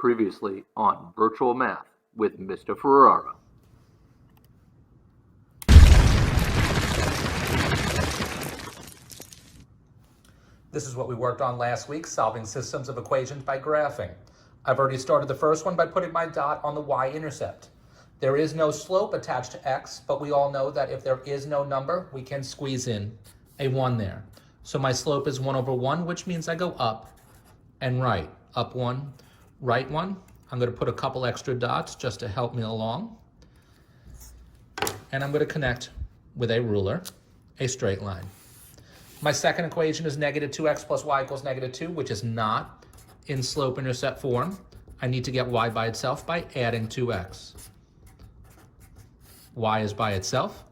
Previously on Virtual Math with Mr. Ferrara. This is what we worked on last week, solving systems of equations by graphing. I've already started the first one by putting my dot on the y-intercept. There is no slope attached to x, but we all know that if there is no number, we can squeeze in a 1 there. So my slope is 1 over 1, which means I go up and right. Up 1, right 1. I'm going to put a couple extra dots just to help me along. And I'm going to connect with a ruler, a straight line. My second equation is negative 2x plus y equals negative 2, which is not in slope-intercept form. I need to get y by itself by adding 2x. Y is by itself.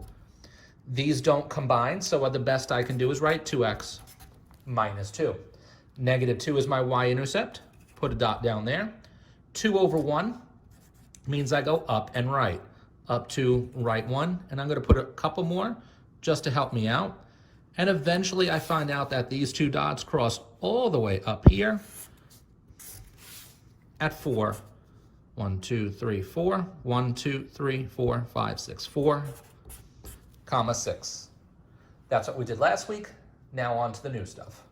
These don't combine, so what the best I can do is write 2x minus 2. Negative 2 is my y-intercept. Put a dot down there. 2 over 1 means I go up and right. Up to right 1, and I'm going to put a couple more just to help me out. And eventually I find out that these two dots cross all the way up here at 4. 1, 2, 3, 4. 1, 2, 3, 4, 5, 6. 4, comma 6. That's what we did last week. Now on to the new stuff.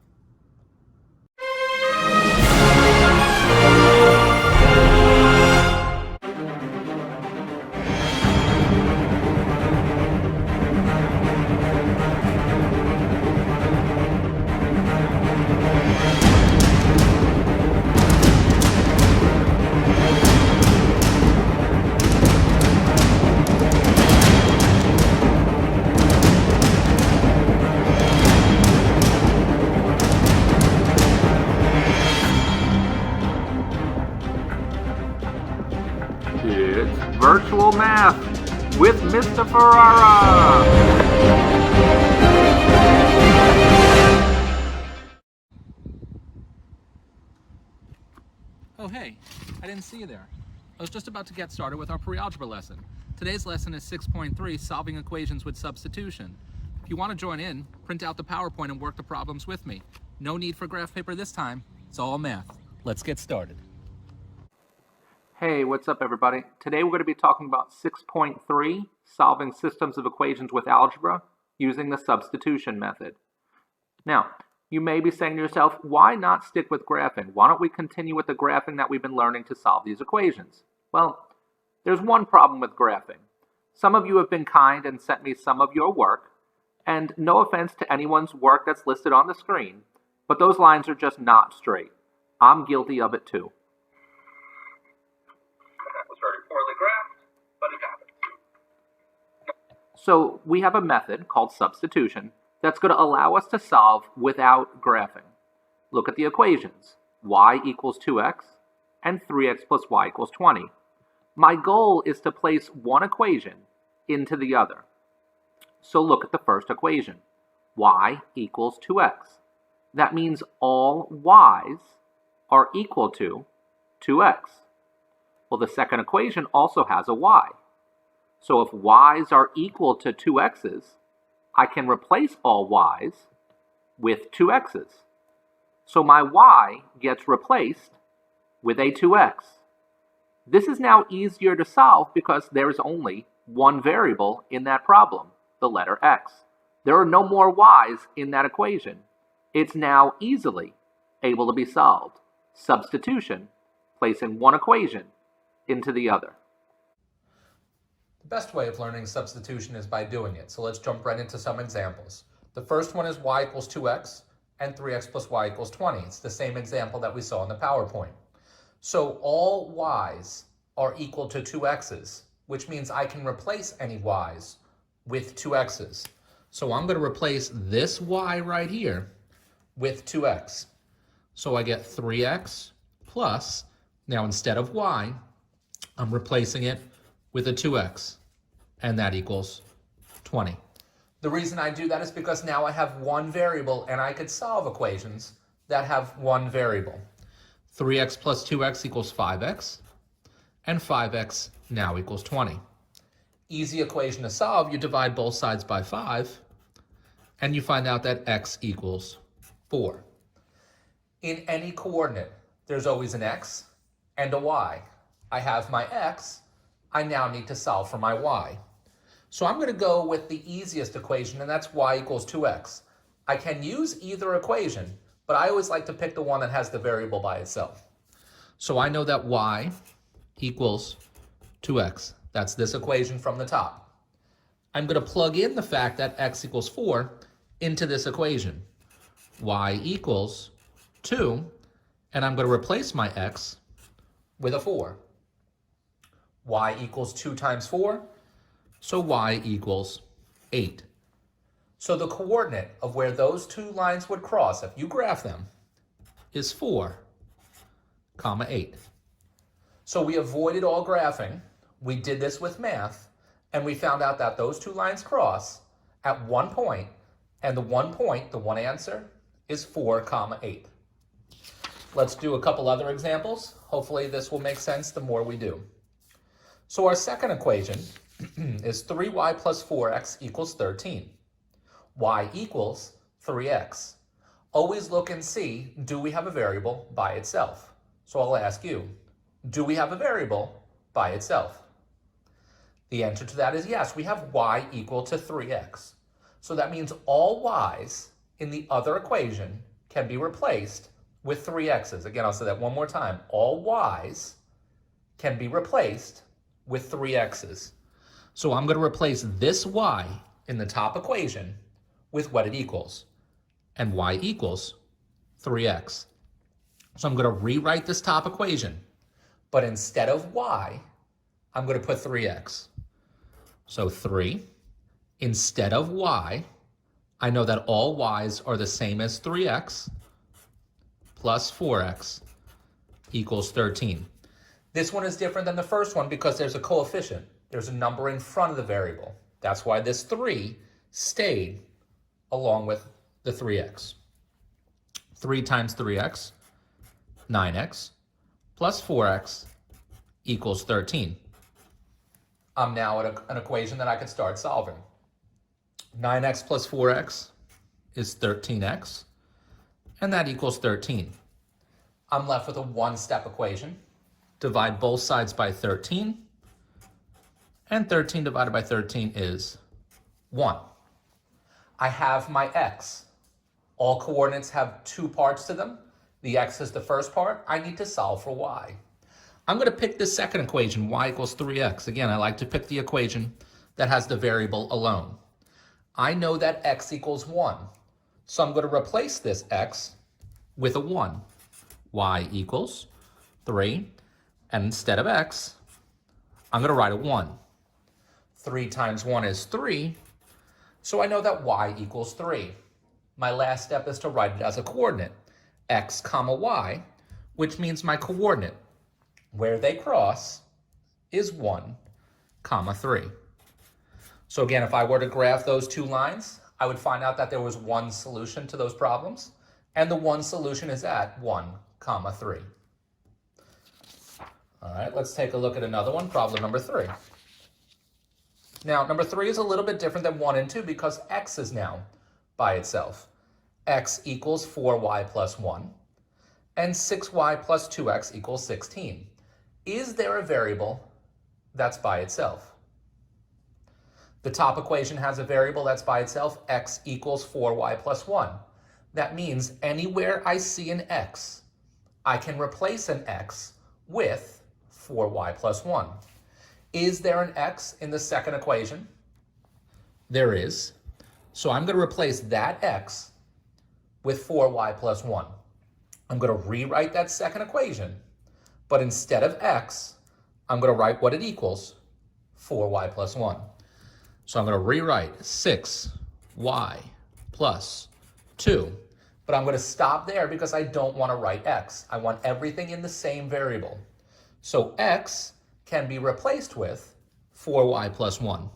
It's Virtual Math with Mr. Ferrara. Oh, hey, I didn't see you there. I was just about to get started with our pre-algebra lesson. Today's lesson is 6.3, solving equations with substitution. If you want to join in, print out the PowerPoint and work the problems with me. No need for graph paper this time. It's all math. Let's get started. Hey, what's up everybody? Today we're going to be talking about 6.3, solving systems of equations with algebra using the substitution method. Now, you may be saying to yourself, why not stick with graphing? Why don't we continue with the graphing that we've been learning to solve these equations? Well, there's one problem with graphing. Some of you have been kind and sent me some of your work, and no offense to anyone's work that's listed on the screen, but those lines are just not straight. I'm guilty of it too. Very poorly graphed, but it happens. So we have a method called substitution that's going to allow us to solve without graphing. Look at the equations. Y equals 2x and 3x plus y equals 20. My goal is to place one equation into the other. So look at the first equation. Y equals 2x. That means all y's are equal to 2x. Well, the second equation also has a y. So if y's are equal to 2x's, I can replace all y's with 2x's. So my y gets replaced with a 2x. This is now easier to solve because there is only one variable in that problem, the letter x. There are no more y's in that equation. It's now easily able to be solved. Substitution, placing one equation into the other. The best way of learning substitution is by doing it, so let's jump right into some examples. The first one is y equals 2x and 3x plus y equals 20. It's the same example that we saw in the PowerPoint. So all y's are equal to 2x's, which means I can replace any y's with 2x's. So I'm going to replace this y right here with 2x. So I get 3x plus, now instead of y, I'm replacing it with a 2x, and that equals 20. The reason I do that is because now I have one variable, and I could solve equations that have one variable. 3x plus 2x equals 5x, and 5x now equals 20. Easy equation to solve. You divide both sides by 5, and you find out that x equals 4. In any coordinate, there's always an x and a y. I have my x. I now need to solve for my y. So I'm going to go with the easiest equation, and that's y equals 2x. I can use either equation, but I always like to pick the one that has the variable by itself. So I know that y equals 2x. That's this equation from the top. I'm going to plug in the fact that x equals 4 into this equation. Y equals 2, and I'm going to replace my x with a 4. Y equals 2 times 4, so y equals 8. So the coordinate of where those two lines would cross, if you graph them, is 4, 8. So we avoided all graphing. We did this with math, and we found out that those two lines cross at one point, and the one answer, is 4, 8. Let's do a couple other examples. Hopefully this will make sense the more we do. So our second equation is 3y plus 4x equals 13. Y equals 3x. Always look and see, do we have a variable by itself? So I'll ask you, do we have a variable by itself? The answer to that is yes, we have y equal to 3x. So that means all y's in the other equation can be replaced with 3x's. Again, I'll say that one more time. All y's can be replaced with 3x's. So I'm going to replace this y in the top equation with what it equals. And y equals 3x. So I'm going to rewrite this top equation. But instead of y, I'm going to put 3x. So 3 instead of y, I know that all y's are the same as 3x plus 4x equals 13. This one is different than the first one because there's a coefficient. There's a number in front of the variable. That's why this 3 stayed along with the 3x. 3 times 3x, 9x, plus 4x equals 13. I'm now at an equation that I could start solving. 9x plus 4x is 13x, and that equals 13. I'm left with a one-step equation. Divide both sides by 13, and 13 divided by 13 is 1. I have my x. All coordinates have two parts to them. The x is the first part. I need to solve for y. I'm going to pick the second equation, y equals 3x. Again, I like to pick the equation that has the variable alone. I know that x equals 1, so I'm going to replace this x with a 1. Y equals 3, and instead of x, I'm going to write a 1. 3 times 1 is 3, so I know that y equals 3. My last step is to write it as a coordinate, x comma y, which means my coordinate, where they cross, is 1, 3. So again, if I were to graph those two lines, I would find out that there was one solution to those problems, and the one solution is at 1, 3. All right, let's take a look at another one, problem number 3. Now, number 3 is a little bit different than 1 and 2 because x is now by itself. X equals 4y plus 1, and 6y plus 2x equals 16. Is there a variable that's by itself? The top equation has a variable that's by itself, x equals 4y plus 1. That means anywhere I see an x, I can replace an x with 4y plus 1. Is there an x in the second equation? There is. So I'm going to replace that x with 4y plus 1. I'm going to rewrite that second equation, but instead of x, I'm going to write what it equals, 4y plus 1. So I'm going to rewrite 6y plus 2, but I'm going to stop there because I don't want to write x. I want everything in the same variable. So x can be replaced with 4y plus 1.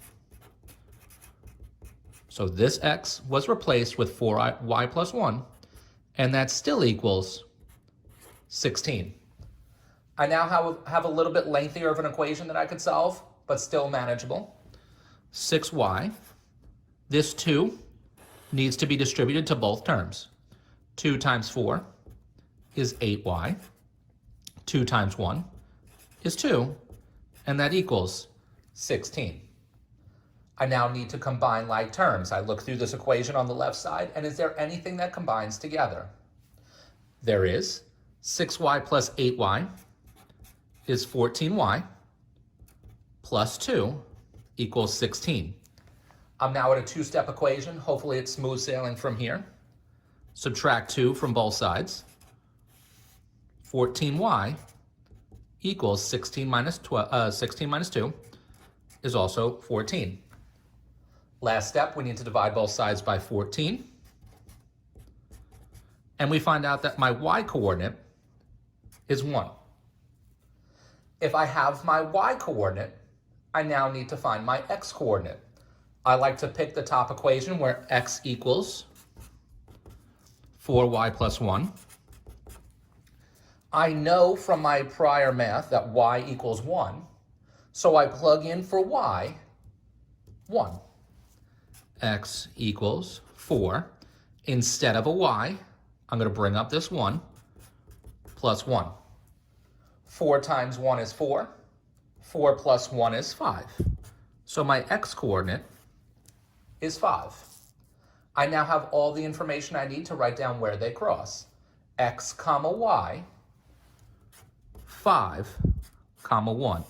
So this x was replaced with 4y plus 1, and that still equals 16. I now have a little bit lengthier of an equation that I could solve, but still manageable. 6y, this 2 needs to be distributed to both terms. 2 times 4 is 8y. 2 times 1 is 2, and that equals 16. I now need to combine like terms. I look through this equation on the left side, and is there anything that combines together? There is. 6y plus 8y is 14y plus 2 equals 16. I'm now at a two-step equation. Hopefully it's smooth sailing from here. Subtract 2 from both sides. 14y equals 16 minus 2 is also 14. Last step, we need to divide both sides by 14. And we find out that my y-coordinate is 1. If I have my y-coordinate, I now need to find my x-coordinate. I like to pick the top equation where x equals 4y plus 1. I know from my prior math that y equals 1, so I plug in for y 1. X equals 4. Instead of a y, I'm going to bring up this 1 plus 1. 4 times 1 is 4. 4 plus 1 is 5. So my x-coordinate is 5. I now have all the information I need to write down where they cross. X comma y, 5 comma 1.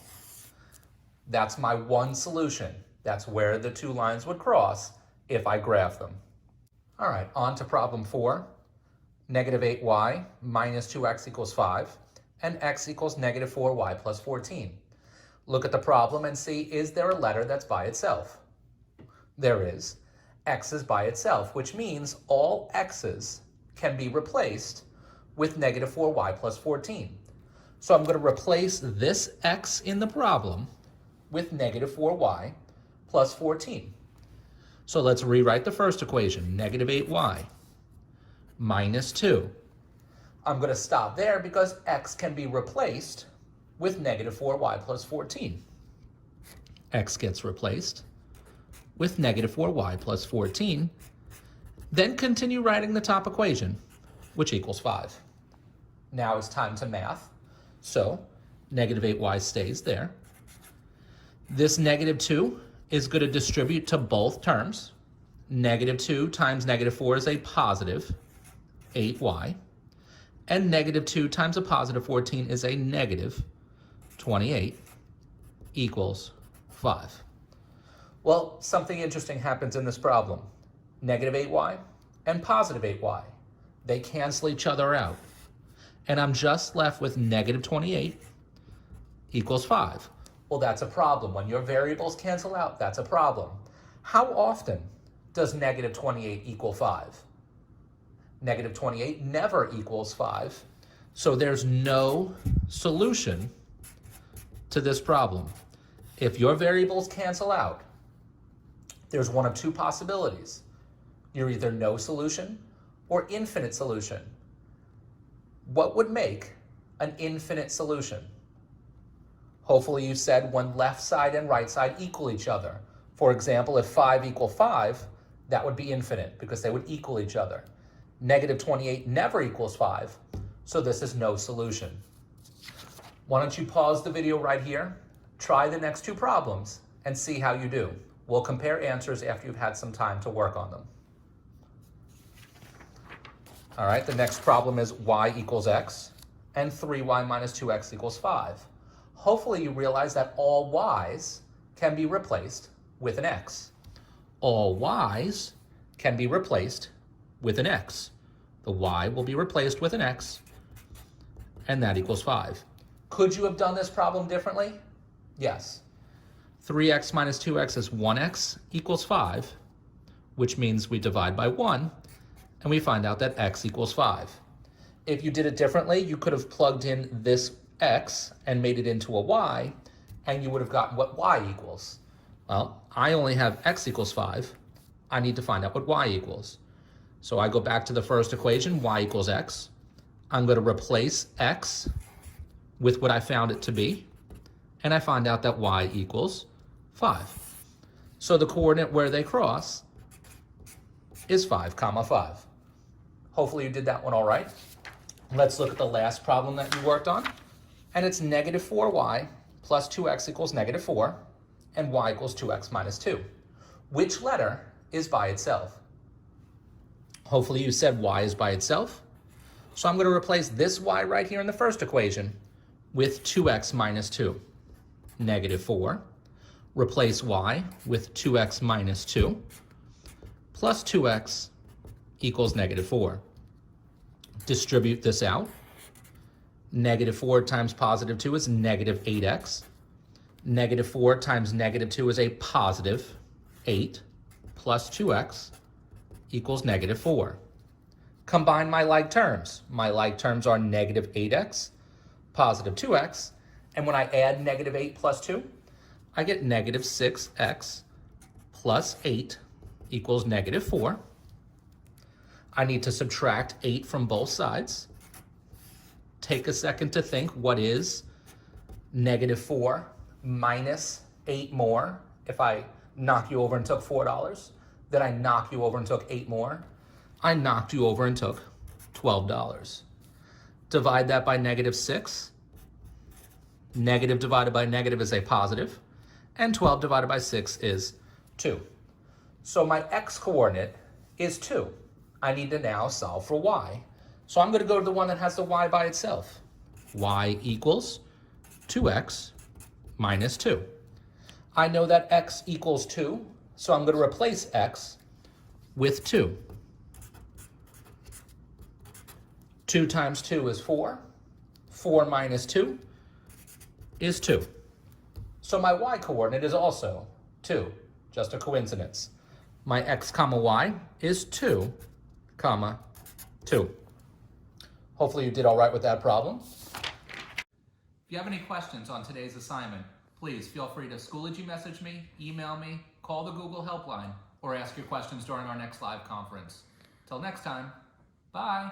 That's my one solution. That's where the two lines would cross if I graph them. All right, on to problem 4. Negative 8y minus 2x equals 5, and x equals negative 4y plus 14. Look at the problem and see, is there a letter that's by itself? There is. X is by itself, which means all x's can be replaced with negative 4y plus 14. So I'm going to replace this x in the problem with negative 4y plus 14. So let's rewrite the first equation, negative 8y minus 2. I'm going to stop there because x can be replaced with negative 4y plus 14. X gets replaced with negative 4y plus 14. Then continue writing the top equation, which equals 5. Now it's time to math. So negative 8y stays there. This negative 2 is going to distribute to both terms. Negative 2 times negative 4 is a positive 8y. And negative 2 times a positive 14 is a negative 28 equals 5. Well, something interesting happens in this problem. Negative 8y and positive 8y. They cancel each other out. And I'm just left with negative 28 equals 5. Well, that's a problem. When your variables cancel out, that's a problem. How often does negative 28 equal 5? Negative 28 never equals 5. So there's no solution to this problem. If your variables cancel out, there's one of two possibilities. You're either no solution or infinite solution. What would make an infinite solution? Hopefully you said when left side and right side equal each other. For example, if 5 equal 5, that would be infinite because they would equal each other. Negative 28 never equals 5, so this is no solution. Why don't you pause the video right here, try the next two problems, and see how you do. We'll compare answers after you've had some time to work on them. All right, the next problem is y equals x, and 3y minus 2x equals 5. Hopefully you realize that all y's can be replaced with an x. All y's can be replaced with an x. The y will be replaced with an x, and that equals 5. Could you have done this problem differently? Yes. 3x minus 2x is 1x equals 5, which means we divide by 1, and we find out that x equals 5. If you did it differently, you could have plugged in this x and made it into a y, and you would have gotten what y equals. Well, I only have x equals 5. I need to find out what y equals. So I go back to the first equation, y equals x. I'm going to replace x with what I found it to be, and I find out that y equals 5. So the coordinate where they cross is 5 comma 5. Hopefully you did that one all right. Let's look at the last problem that you worked on. and it's negative 4y plus 2x equals negative 4, and y equals 2x minus 2. Which letter is by itself? Hopefully you said y is by itself. So I'm going to replace this y right here in the first equation with 2x minus 2. Negative 4. Replace y with 2x minus 2 plus 2x equals negative 4. Distribute this out. Negative 4 times positive 2 is negative 8x. Negative 4 times negative 2 is a positive 8 plus 2x equals negative 4. Combine my like terms. My like terms are negative 8x, positive 2x, and when I add negative 8 plus 2, I get negative 6x plus 8 equals negative 4. I need to subtract 8 from both sides. Take a second to think, what is negative 4 minus 8 more? If I knock you over and took $4, then I knock you over and took 8 more. I knocked you over and took $12. Divide that by negative 6. Negative divided by negative is a positive, and 12 divided by 6 is 2. So my x-coordinate is 2. I need to now solve for y. So I'm going to go to the one that has the y by itself. Y equals 2x minus 2. I know that x equals 2, so I'm going to replace x with 2. 2 times 2 is 4. 4 minus 2 is 2. So my y-coordinate is also 2. Just a coincidence. My x comma y is 2 comma 2. Hopefully you did all right with that problem. If you have any questions on today's assignment, please feel free to Schoology message me, email me, call the Google helpline, or ask your questions during our next live conference. Till next time, bye.